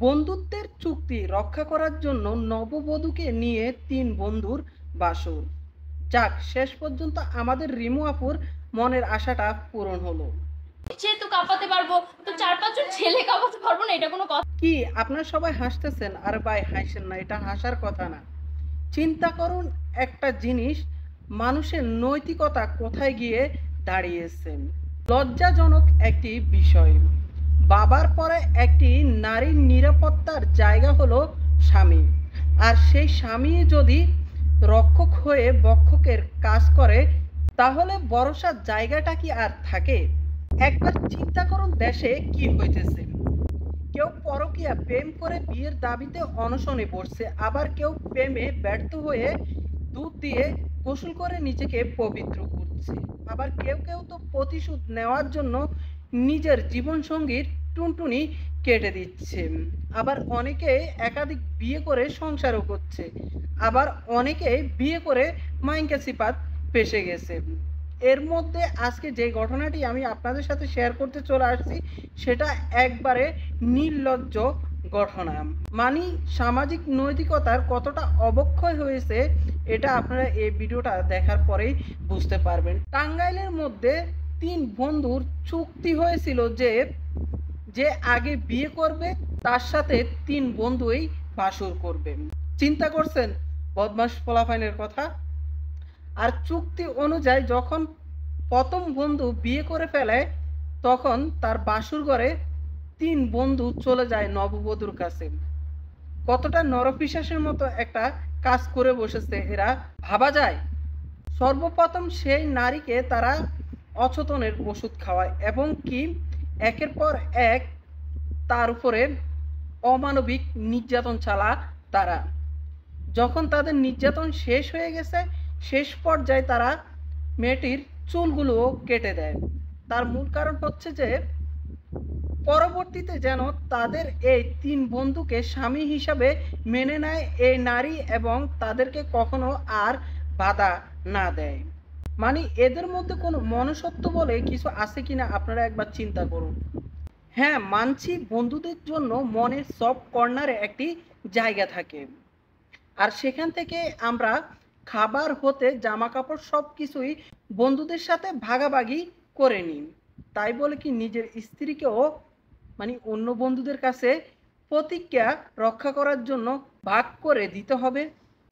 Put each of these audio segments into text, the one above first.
বন্ধুত্বের চুক্তি রক্ষা করার জন্য নববধূকে নিয়ে তিন বন্ধুর বাসর। যাক, শেষ পর্যন্ত আমাদের রিমু আপুর মনের আশাটা পূরণ হলো। যেহেতু কাঁপাতে পারবো তো 4-5 জন ছেলে কাঁপাতে পারবো না, এটা কোনো কথা? কি আপনারা সবাই হাসতেছেন? আর ভাই হাসেন না, এটা হাসার কথা না। চিন্তা করুন একটা জিনিস, মানুষের নৈতিকতা কোথায় গিয়ে দাঁড়িয়েছে। লজ্জাজনক একটি বিষয়। বাবার পরে একটি নারীর নিরাপত্তার জায়গা হলো স্বামী। আর সেই স্বামী যদি রক্ষক হয়ে বক্ষকের কাজ করে, তাহলে ভরসার জায়গাটা কি আর থাকে? একবার চিন্তা করুন দেশে কি হইতেছে। কেউ পরকীয়া প্রেম করে বিয়ের দাবিতে অনশনে পড়ছে, আবার কেউ প্রেমে ব্যর্থ হয়ে দুধ দিয়ে গোসল করে নিজেকে পবিত্র করছে, আবার কেউ কেউ তো প্রতিশোধ নেওয়ার জন্য নিজের জীবনসঙ্গীর টুনটুনি কেটে দিচ্ছে। আবার অনেকে একাধিক বিয়ে করে সংসারও করছে, আবার অনেকে বিয়ে করে মাইনকা সিপাত ফেঁসে গেছে। এর মধ্যে আজকে যে ঘটনাটি আমি আপনাদের সাথে শেয়ার করতে চলে আসছি, সেটা একবারে নির্লজ্জ ঘটনা। মানে সামাজিক নৈতিকতার কতটা অবক্ষয় হয়েছে, এটা আপনারা এই ভিডিওটা দেখার পরেই বুঝতে পারবেন। টাঙ্গাইলের মধ্যে তিন বন্ধুর চুক্তি হয়েছিল যে যে আগে বিয়ে করবে তার সাথে তিন বন্ধুই বাসর করবে। চিন্তা করছেন বদমাস পোলাপাইনের কথা? আর চুক্তি অনুযায়ী যখন প্রথম বন্ধু বিয়ে করে ফেলে, তখন তার বাসর ঘরে তিন বন্ধু চলে যায় নববধূর কাছে। কতটা নরপিশাচের মতো একটা কাজ করে বসেছে এরা, ভাবা যায়? সর্বপ্রথম সেই নারীকে তারা অচেতনের ওষুধ খাওয়ায় এবং কি একের পর এক তার উপরে অমানবিক নির্যাতন চালা তারা। যখন তাদের নির্যাতন শেষ হয়ে গেছে, শেষ পর্যায়ে তারা মেয়েটির চুলগুলোও কেটে দেয়। তার মূল কারণ হচ্ছে যে পরবর্তীতে যেন তাদের এই তিন বন্ধুকে স্বামী হিসাবে মেনে নেয় এই নারী এবং তাদেরকে কখনো আর বাধা না দেয়। মানে এদের মধ্যে কোনো মনুষ্যত্ব বলে কিছু আছে কিনা আপনারা একবার চিন্তা করুন। হ্যাঁ, মানছি বন্ধুদের জন্য মনের সফট কর্নারে একটি জায়গা থাকে, আর সেখান থেকে আমরা খাবার হতে জামা কাপড় সব কিছুই বন্ধুদের সাথে ভাগাভাগি করে নিই। তাই বলে কি নিজের স্ত্রীকেও মানে অন্য বন্ধুদের কাছে প্রতিজ্ঞা রক্ষা করার জন্য ভাগ করে দিতে হবে?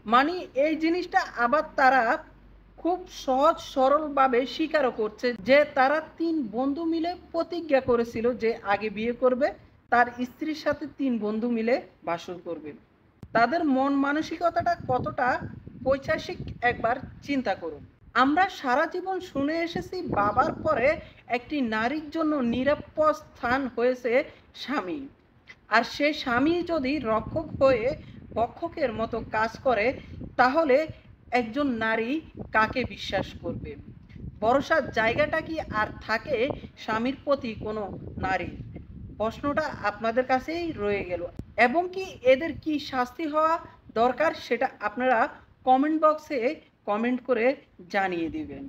মানে এই জিনিসটা আবার তারা খুব সহজ সরলভাবে স্বীকারও করছে যে তারা তিন বন্ধু মিলে প্রতিজ্ঞা করেছিল যে আগে বিয়ে করবে, তার স্ত্রীর সাথে তিন বন্ধু মিলে বাসর করবে। তাদের মন মানসিকতাটা কতটা পৈশাচিক একবার চিন্তা করুন। আমরা সারা জীবন শুনে এসেছি বাবার পরে একটি নারীর জন্য নিরাপদ স্থান হয়েছে স্বামী। আর সেই স্বামী যদি রক্ষক হয়ে ভক্ষকের মতো কাজ করে, তাহলে একজন নারী কাকে বিশ্বাস করবে? ভরসার জায়গাটা কি আর থাকে স্বামীর প্রতি কোনো নারীর? প্রশ্নটা আপনাদের কাছেই রয়ে গেল। এবং কি এদের কি শাস্তি হওয়া দরকার, সেটা আপনারা কমেন্ট বক্সে কমেন্ট করে জানিয়ে দিবেন।